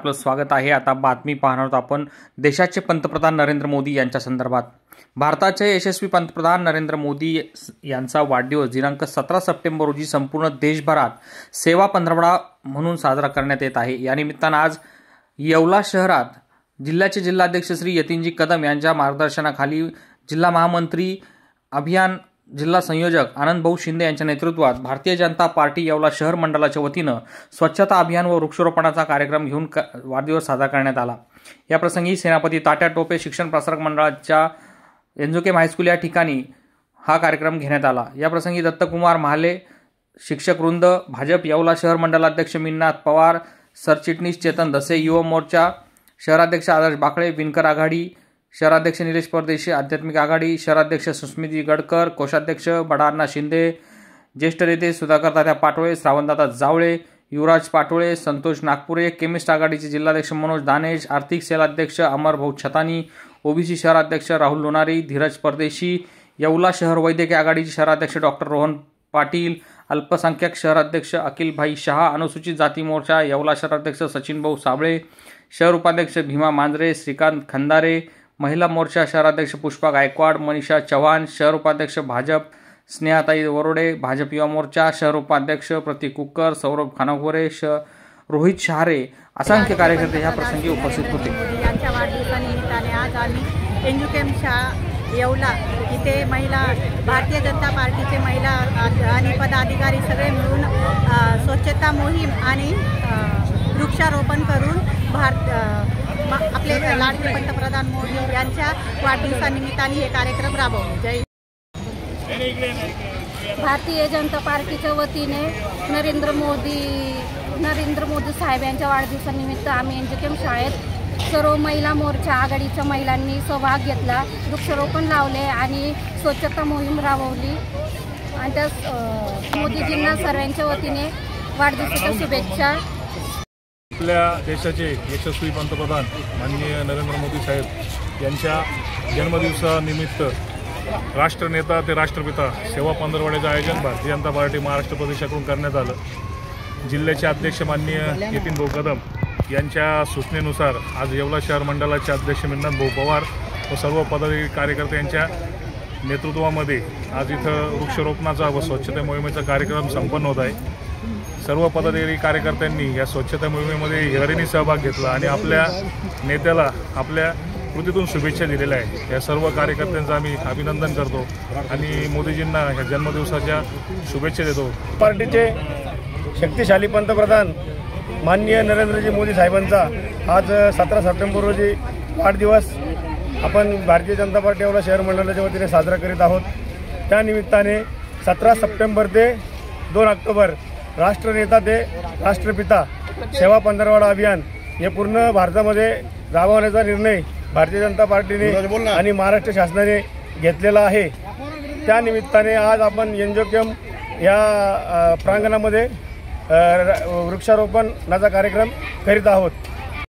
आपलं स्वागत आहे। आता बातमी पाहणार आहोत आपण देशाचे पंतप्रधान नरेंद्र मोदी यांच्या संदर्भात। भारताचे यशस्वी पंतप्रधान नरेंद्र मोदी यांचा वाढदिवस दिनांक 17 सप्टेंबर रोजी संपूर्ण देशभरात सेवा पंधरवडा म्हणून साजरा करण्यात येत आहे। या निमित्तानं आज येवला शहरात जिल्ह्याचे जिल्हाध्यक्ष श्री यतीनजी कदम यांच्या मार्गदर्शनाखाली जिल्हा महामंत्री अभियान जिल्हा संयोजक आनंद भाऊ शिंदे यांच्या नेतृत्वात भारतीय जनता पार्टी येवला शहर मंडळाच्या वतीनं स्वच्छता अभियान व वृक्षारोपणाचा कार्यक्रम घेऊन वाढदिवस साजरा करण्यात आला। या प्रसंगी सेनापती तात्या टोपे शिक्षण प्रसारक मंडळाच्या एनजोकेम हायस्कूल या ठिकाणी हा कार्यक्रम घेण्यात आला। या प्रसंगी दत्तकुमार महाले, शिक्षक वृंद, भाजप येवला शहर मंडलाध्यक्ष मिन्नाथ पवार, सरचिटणीस चेतन दसे, युवा मोर्चा शहराध्यक्ष आदर्श बाकळे, विणकर आघाडी शहराध्यक्ष निलेश परदेशी, आध्यात्मिक आघाडी शहराध्यक्ष सुस्मिती गडकर, कोषाध्यक्ष बडाअण्णा शिंदे, ज्येष्ठ नेते सुधाकर तात्या पाटोळे, श्रावणदादा जावळे, युवराज पाटोळे, संतोष नागपुरे, केमिस्ट आघाडीचे जिल्हाध्यक्ष मनोज दानेश, आर्थिक सेल अध्यक्ष अमर भाऊ छतानी, ओबीसी शहराध्यक्ष राहुल लोणारी, धीरज परदेशी, येवला शहर वैद्यकीय आघाडीचे शहराध्यक्ष डॉक्टर रोहन पाटील, अल्पसंख्याक शहराध्यक्ष अखिल भाई शहा, अनुसूचित जाती मोर्चा येवला शहराध्यक्ष सचिन भाऊ साबळे, शहर उपाध्यक्ष भीमा मांजरे, श्रीकांत खंदारे, महिला मोर्चा शहराध्यक्ष पुष्पा गायकवाड, मनीषा चव्हाण, शहर उपाध्यक्ष भाजप स्नेहाताई वरोडे, भाजप युवा मोर्चा शहर उपाध्यक्ष प्रतीक कुक्कर, सौरभ खानाखोरे, रोहित शहारे असंख्य कार्यकर्ते या प्रसंगी उपस्थित होते। यांच्या वाढदिवसानिमित्ताने आज आम्ही एनजोकेम येवला इथे महिला भारतीय जनता पार्टीचे महिला आणि पदाधिकारी सगळे मिळून स्वच्छता मोहीम आणि वृक्षारोपण करून आपले लाडके पंतप्रधान मोदी यांच्या वाढदिवसानिमित्ताने हे कार्यक्रम राबवले। जय भारतीय जनता पार्टीच्या वतीने नरेंद्र मोदी साहेब यांच्या वाढदिवसानिमित्त आम्ही एनजोकेम शाळेत सर्व महिला मोर्चा आघाडीच्या महिलांनी सहभाग घेतला, वृक्षारोपण लावले आणि स्वच्छता मोहीम राबवली आणि त्या मोदीजींना सर्वांच्या वतीने वाढदिवसाच्या शुभेच्छा। आपल्या देशाचे यशस्वी पंतप्रधान माननीय नरेंद्र मोदी साहेब यांच्या जन्मदिवसानिमित्त राष्ट्रनेता ते राष्ट्रपिता सेवा पंधरवड्याचे आयोजन भारतीय जनता पार्टी महाराष्ट्र प्रदेशाकडून करण्यात आलं। जिल्ह्याचे अध्यक्ष माननीय यतीन भाऊ कदम यांच्या सूचनेनुसार आज येवला शहर मंडळाचे अध्यक्ष मिन्नाथ भाऊ पवार व सर्व पदाधिकारी कार्यकर्ते यांच्या नेतृत्वामध्ये आज इथं वृक्षारोपणाचा व स्वच्छता मोहिमेचा कार्यक्रम संपन्न होत आहे। सर्व पदाधिकारी कार्यकर्त्यांनी या स्वच्छता मोहिमेमध्ये हिरारीने सहभाग घेतला आणि आपल्या नेत्याला आपल्या कृतीतून शुभेच्छा दिलेल्या आहेत। या सर्व कार्यकर्त्यांचं आम्ही अभिनंदन करतो आणि मोदीजींना या जन्मदिवसाच्या शुभेच्छा देतो। पार्टीचे शक्तिशाली पंतप्रधान माननीय नरेंद्रजी मोदी साहेबांचा आज 17 सप्टेंबर रोजी वाढदिवस आपण भारतीय जनता पार्टी येवला शहर मंडळाच्या वतीने साजरा करीत आहोत। त्यानिमित्ताने 17 सप्टेंबर ते 2 ऑक्टोबर राष्ट्रनेता ते राष्ट्रपिता सेवा पंधरवडा अभियान हे पूर्ण भारतामध्ये राबवण्याचा निर्णय भारतीय जनता पार्टीने आणि महाराष्ट्र शासनाने घेतलेला आहे। त्यानिमित्ताने आज आपण एनजोकेम या प्रांगणामध्ये वृक्षारोपणाचा कार्यक्रम करीत आहोत।